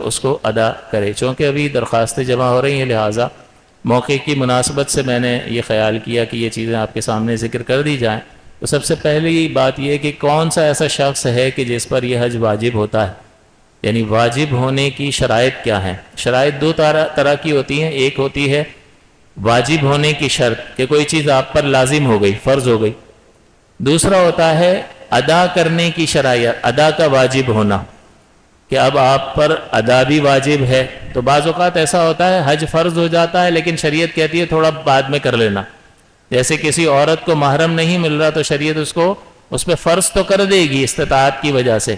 اس کو ادا کرے۔ چونکہ ابھی درخواستیں جمع ہو رہی ہیں، لہٰذا موقع کی مناسبت سے میں نے یہ خیال کیا کہ یہ چیزیں آپ کے سامنے ذکر کر دی جائیں۔ تو سب سے پہلی بات یہ کہ کون سا ایسا شخص ہے کہ جس پر یہ حج واجب ہوتا ہے، یعنی واجب ہونے کی شرائط کیا ہیں؟ شرائط دو طرح کی ہوتی ہیں۔ ایک ہوتی ہے واجب ہونے کی شرط کہ کوئی چیز آپ پر لازم ہو گئی، فرض ہو گئی۔ دوسرا ہوتا ہے ادا کرنے کی شرائط، ادا کا واجب ہونا کہ اب آپ پر ادا بھی واجب ہے۔ تو بعض اوقات ایسا ہوتا ہے حج فرض ہو جاتا ہے لیکن شریعت کہتی ہے تھوڑا بعد میں کر لینا، جیسے کسی عورت کو محرم نہیں مل رہا تو شریعت اس پہ فرض تو کر دے گی استطاعت کی وجہ سے،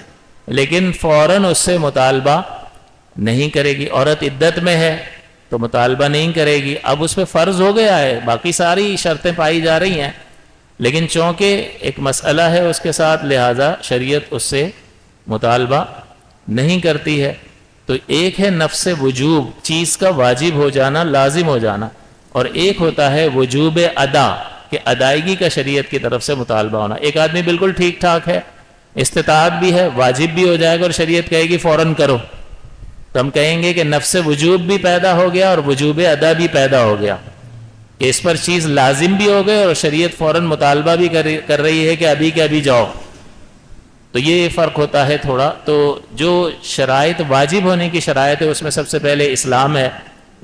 لیکن فوراً اس سے مطالبہ نہیں کرے گی۔ عورت عدت میں ہے تو مطالبہ نہیں کرے گی، اب اس پہ فرض ہو گیا ہے، باقی ساری شرطیں پائی جا رہی ہیں، لیکن چونکہ ایک مسئلہ ہے اس کے ساتھ، لہذا شریعت اس سے مطالبہ نہیں کرتی ہے۔ تو ایک ہے نفس وجوب، چیز کا واجب ہو جانا، لازم ہو جانا، اور ایک ہوتا ہے وجوب ادا کہ ادائیگی کا شریعت کی طرف سے مطالبہ ہونا۔ ایک آدمی بالکل ٹھیک ٹھاک ہے، استطاعت بھی ہے، واجب بھی ہو جائے گا اور شریعت کہے گی فوراً کرو، تو ہم کہیں گے کہ نفس وجوب بھی پیدا ہو گیا اور وجوب ادا بھی پیدا ہو گیا کہ اس پر چیز لازم بھی ہو گئے اور شریعت فوراً مطالبہ بھی کر رہی ہے کہ ابھی کے ابھی جاؤ۔ تو یہ فرق ہوتا ہے تھوڑا۔ تو جو شرائط واجب ہونے کی شرائط ہے اس میں سب سے پہلے اسلام ہے۔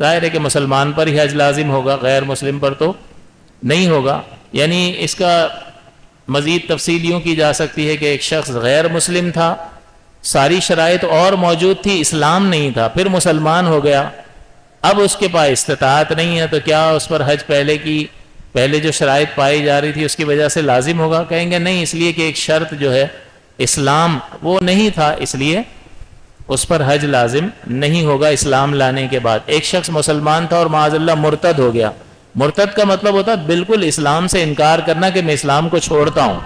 ظاہر ہے کہ مسلمان پر ہی حج لازم ہوگا، غیر مسلم پر تو نہیں ہوگا۔ یعنی اس کا مزید تفصیل یوں کی جا سکتی ہے کہ ایک شخص غیر مسلم تھا، ساری شرائط اور موجود تھی، اسلام نہیں تھا، پھر مسلمان ہو گیا، اب اس کے پاس استطاعت نہیں ہے، تو کیا اس پر حج پہلے جو شرائط پائی جا رہی تھی اس کی وجہ سے لازم ہوگا؟ کہیں گے نہیں، اس لیے کہ ایک شرط جو ہے اسلام وہ نہیں تھا، اس لیے اس پر حج لازم نہیں ہوگا اسلام لانے کے بعد۔ ایک شخص مسلمان تھا اور معاذ اللہ مرتد ہو گیا۔ مرتد کا مطلب ہوتا ہے بالکل اسلام سے انکار کرنا کہ میں اسلام کو چھوڑتا ہوں۔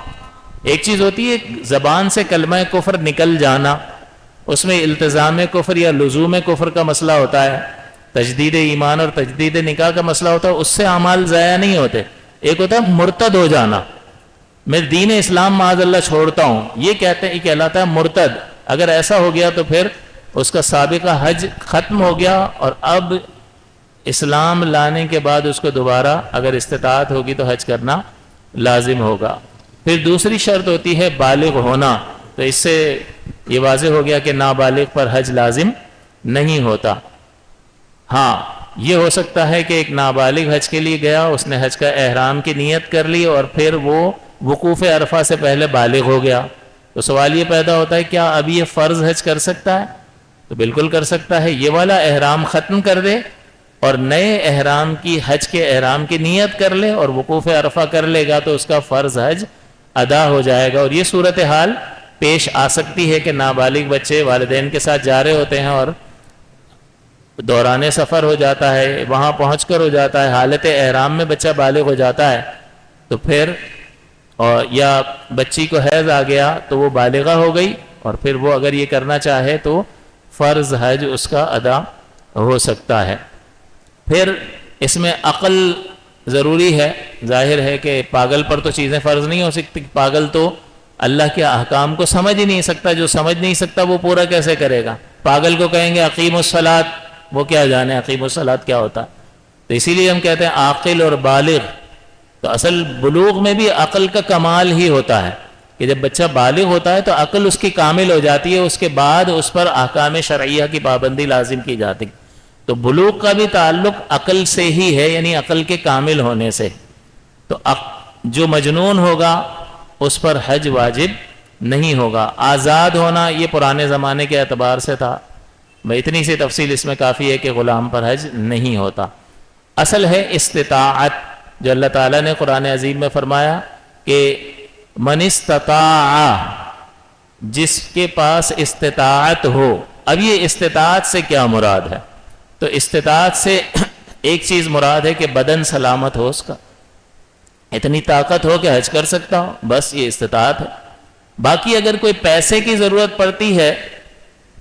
ایک چیز ہوتی ہے زبان سے کلمہ کفر نکل جانا، اس میں التزام کفر یا لزوم کفر کا مسئلہ ہوتا ہے، تجدید ایمان اور تجدید نکاح کا مسئلہ ہوتا ہے، اس سے اعمال ضائع نہیں ہوتے۔ ایک ہوتا ہے مرتد ہو جانا، میں دین اسلام معاذ اللہ چھوڑتا ہوں، یہ کہلاتا ہے مرتد۔ اگر ایسا ہو گیا تو پھر اس کا سابقہ حج ختم ہو گیا اور اب اسلام لانے کے بعد اس کو دوبارہ اگر استطاعت ہوگی تو حج کرنا لازم ہوگا۔ پھر دوسری شرط ہوتی ہے بالغ ہونا، تو اس سے یہ واضح ہو گیا کہ نابالغ پر حج لازم نہیں ہوتا۔ ہاں یہ ہو سکتا ہے کہ ایک نابالغ حج کے لیے گیا، اس نے حج کا احرام کی نیت کر لی اور پھر وہ وقوف عرفہ سے پہلے بالغ ہو گیا، تو سوال یہ پیدا ہوتا ہے کیا اب یہ فرض حج کر سکتا ہے؟ تو بالکل کر سکتا ہے، یہ والا احرام ختم کر دے اور نئے احرام کی حج کے احرام کی نیت کر لے اور وقوف عرفہ کر لے گا تو اس کا فرض حج ادا ہو جائے گا۔ اور یہ صورتحال پیش آ سکتی ہے کہ نابالغ بچے والدین کے ساتھ جا رہے ہوتے ہیں اور دوران سفر ہو جاتا ہے، وہاں پہنچ کر ہو جاتا ہے، حالت احرام میں بچہ بالغ ہو جاتا ہے، تو پھر یا بچی کو حیض آ گیا تو وہ بالغہ ہو گئی اور پھر وہ اگر یہ کرنا چاہے تو فرض حج اس کا ادا ہو سکتا ہے۔ پھر اس میں عقل ضروری ہے۔ ظاہر ہے کہ پاگل پر تو چیزیں فرض نہیں ہو سکتی، پاگل تو اللہ کے احکام کو سمجھ ہی نہیں سکتا، جو سمجھ نہیں سکتا وہ پورا کیسے کرے گا؟ پاگل کو کہیں گے اقیم الصلاۃ، وہ کیا جانے اقیم الصلاۃ کیا ہوتا؟ تو اسی لیے ہم کہتے ہیں عاقل اور بالغ۔ تو اصل بلوغ میں بھی عقل کا کمال ہی ہوتا ہے کہ جب بچہ بالغ ہوتا ہے تو عقل اس کی کامل ہو جاتی ہے، اس کے بعد اس پر احکام شرعیہ کی پابندی لازم کی جاتی۔ تو بلوغ کا بھی تعلق عقل سے ہی ہے، یعنی عقل کے کامل ہونے سے۔ تو جو مجنون ہوگا اس پر حج واجب نہیں ہوگا۔ آزاد ہونا یہ پرانے زمانے کے اعتبار سے تھا، میں اتنی سی تفصیل اس میں کافی ہے کہ غلام پر حج نہیں ہوتا۔ اصل ہے استطاعت، جو اللہ تعالیٰ نے قرآن عظیم میں فرمایا کہ من استطاع، جس کے پاس استطاعت ہو۔ اب یہ استطاعت سے کیا مراد ہے؟ تو استطاعت سے ایک چیز مراد ہے کہ بدن سلامت ہو، اس کا اتنی طاقت ہو کہ حج کر سکتا ہو، بس یہ استطاعت ہے۔ باقی اگر کوئی پیسے کی ضرورت پڑتی ہے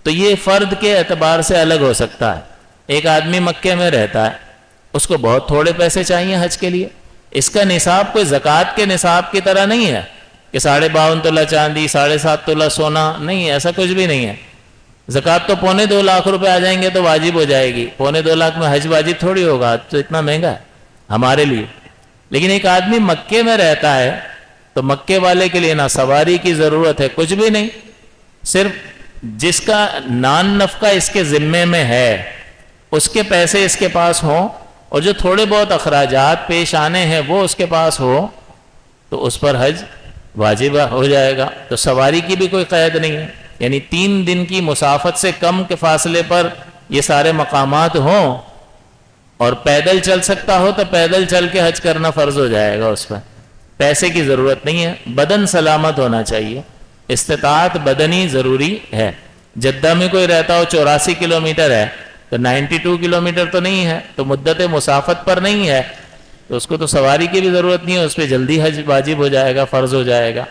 تو یہ فرد کے اعتبار سے الگ ہو سکتا ہے۔ ایک آدمی مکے میں رہتا ہے، اس کو بہت تھوڑے پیسے چاہیے حج کے لیے، اس کا نصاب کوئی زکوٰۃ کے نصاب کی طرح نہیں ہے کہ 52.5 تولہ چاندی، 7.5 تولہ سونا، نہیں، ایسا کچھ بھی نہیں ہے۔ زکوٰۃ تو 2.25 لاکھ روپے آ جائیں گے تو واجب ہو جائے گی. 2.25 لاکھ میں حج واجب تھوڑی ہوگا, تو اتنا مہنگا ہے ہمارے لیے. لیکن ایک آدمی مکے میں رہتا ہے تو مکے والے کے لیے نہ سواری کی ضرورت ہے, کچھ بھی نہیں, صرف جس کا نان نفقہ اس کے ذمے میں ہے اس کے پیسے اس کے پاس ہوں, اور جو تھوڑے بہت اخراجات پیش آنے ہیں وہ اس کے پاس ہو, تو اس پر حج واجب ہو جائے گا. تو سواری کی بھی کوئی قید نہیں ہے, یعنی 3 دن کی مسافت سے کم کے فاصلے پر یہ سارے مقامات ہوں, اور پیدل چل سکتا ہو تو پیدل چل کے حج کرنا فرض ہو جائے گا اس پر. پیسے کی ضرورت نہیں ہے, بدن سلامت ہونا چاہیے, استطاعت بدنی ضروری ہے. جدہ میں کوئی رہتا ہو 84 کلومیٹر ہے تو 92 کلومیٹر تو نہیں ہے, تو مدت مسافت پر نہیں ہے, تو اس کو تو سواری کی بھی ضرورت نہیں ہے, اس پہ جلدی حج واجب ہو جائے گا, فرض ہو جائے گا.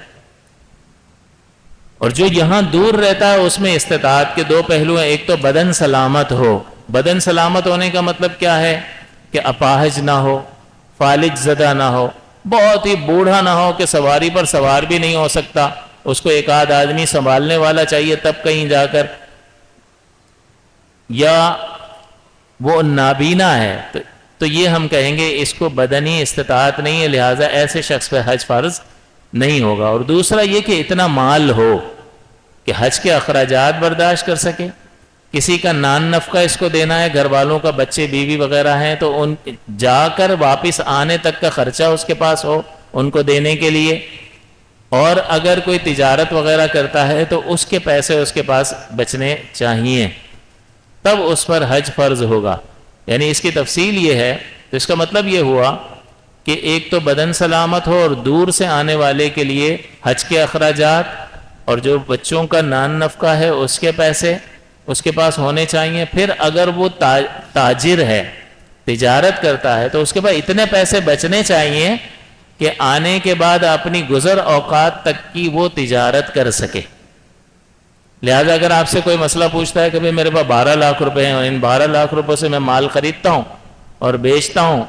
اور جو یہاں دور رہتا ہے اس میں استطاعت کے 2 پہلو ہیں. ایک تو بدن سلامت ہو. بدن سلامت ہونے کا مطلب کیا ہے کہ اپاہج نہ ہو, فالج زدہ نہ ہو, بہت ہی بوڑھا نہ ہو کہ سواری پر سوار بھی نہیں ہو سکتا, اس کو ایک آدھ آدمی سنبھالنے والا چاہیے تب کہیں جا کر, یا وہ نابینا ہے تو یہ ہم کہیں گے اس کو بدنی استطاعت نہیں ہے, لہٰذا ایسے شخص پہ حج فرض نہیں ہوگا. اور دوسرا یہ کہ اتنا مال ہو کہ حج کے اخراجات برداشت کر سکے. کسی کا نان نفقہ اس کو دینا ہے, گھر والوں کا بچے بیوی وغیرہ ہیں, تو ان جا کر واپس آنے تک کا خرچہ اس کے پاس ہو ان کو دینے کے لیے. اور اگر کوئی تجارت وغیرہ کرتا ہے تو اس کے پیسے اس کے پاس بچنے چاہیے, تب اس پر حج فرض ہوگا. یعنی اس کی تفصیل یہ ہے. تو اس کا مطلب یہ ہوا کہ ایک تو بدن سلامت ہو اور دور سے آنے والے کے لیے حج کے اخراجات, اور جو بچوں کا نان نفقہ ہے اس کے پیسے اس کے پاس ہونے چاہیے. پھر اگر وہ تاجر ہے, تجارت کرتا ہے, تو اس کے پاس اتنے پیسے بچنے چاہیے کہ آنے کے بعد اپنی گزر اوقات تک کی وہ تجارت کر سکے. لہذا اگر آپ سے کوئی مسئلہ پوچھتا ہے کہ بھئی میرے پاس 12 لاکھ روپے ہیں اور ان 12 لاکھ روپے سے میں مال خریدتا ہوں اور بیچتا ہوں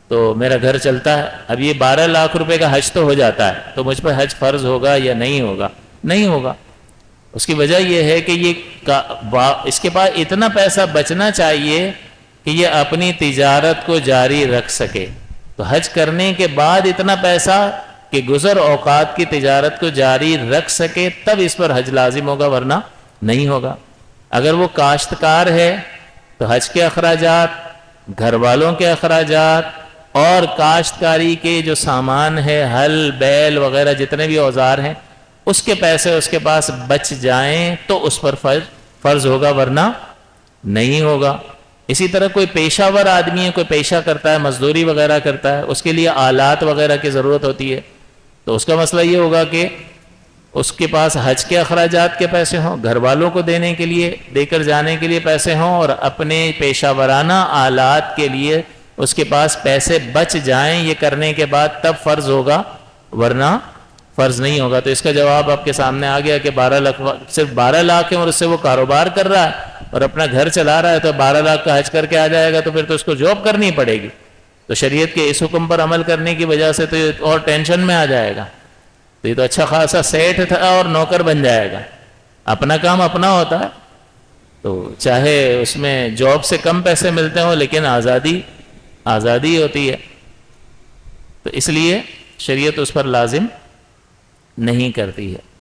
تو میرا گھر چلتا ہے, اب یہ 12 لاکھ روپے کا حج تو ہو جاتا ہے, تو مجھ پر حج فرض ہوگا یا نہیں ہوگا؟ نہیں ہوگا. اس کی وجہ یہ ہے کہ اس کے پاس اتنا پیسہ بچنا چاہیے کہ یہ اپنی تجارت کو جاری رکھ سکے. تو حج کرنے کے بعد اتنا پیسہ کہ گزر اوقات کی تجارت کو جاری رکھ سکے, تب اس پر حج لازم ہوگا, ورنہ نہیں ہوگا. اگر وہ کاشتکار ہے تو حج کے اخراجات, گھر والوں کے اخراجات, اور کاشتکاری کے جو سامان ہے, ہل بیل وغیرہ جتنے بھی اوزار ہیں, اس کے پیسے اس کے پاس بچ جائیں تو اس پر فرض ہوگا, ورنہ نہیں ہوگا. اسی طرح کوئی پیشہ ور آدمی ہے, کوئی پیشہ کرتا ہے, مزدوری وغیرہ کرتا ہے, اس کے لیے آلات وغیرہ کی ضرورت ہوتی ہے, تو اس کا مسئلہ یہ ہوگا کہ اس کے پاس حج کے اخراجات کے پیسے ہوں, گھر والوں کو دینے کے لیے, دے کر جانے کے لیے پیسے ہوں, اور اپنے پیشہ ورانہ آلات کے لیے اس کے پاس پیسے بچ جائیں. یہ کرنے کے بعد تب فرض ہوگا, ورنہ فرض نہیں ہوگا. تو اس کا جواب آپ کے سامنے آ گیا کہ 12 لاکھ, صرف 12 لاکھ ہیں اور اس سے وہ کاروبار کر رہا ہے اور اپنا گھر چلا رہا ہے, تو 12 لاکھ کا حج کر کے آ جائے گا, تو پھر تو اس کو جاب کرنی پڑے گی. تو شریعت کے اس حکم پر عمل کرنے کی وجہ سے تو یہ اور ٹینشن میں آ جائے گا. تو یہ تو اچھا خاصا سیٹ تھا اور نوکر بن جائے گا. اپنا کام اپنا ہوتا ہے, تو چاہے اس میں جاب سے کم پیسے ملتے ہوں, لیکن آزادی ہوتی ہے. تو اس لیے شریعت اس پر لازم نہیں کرتی ہے.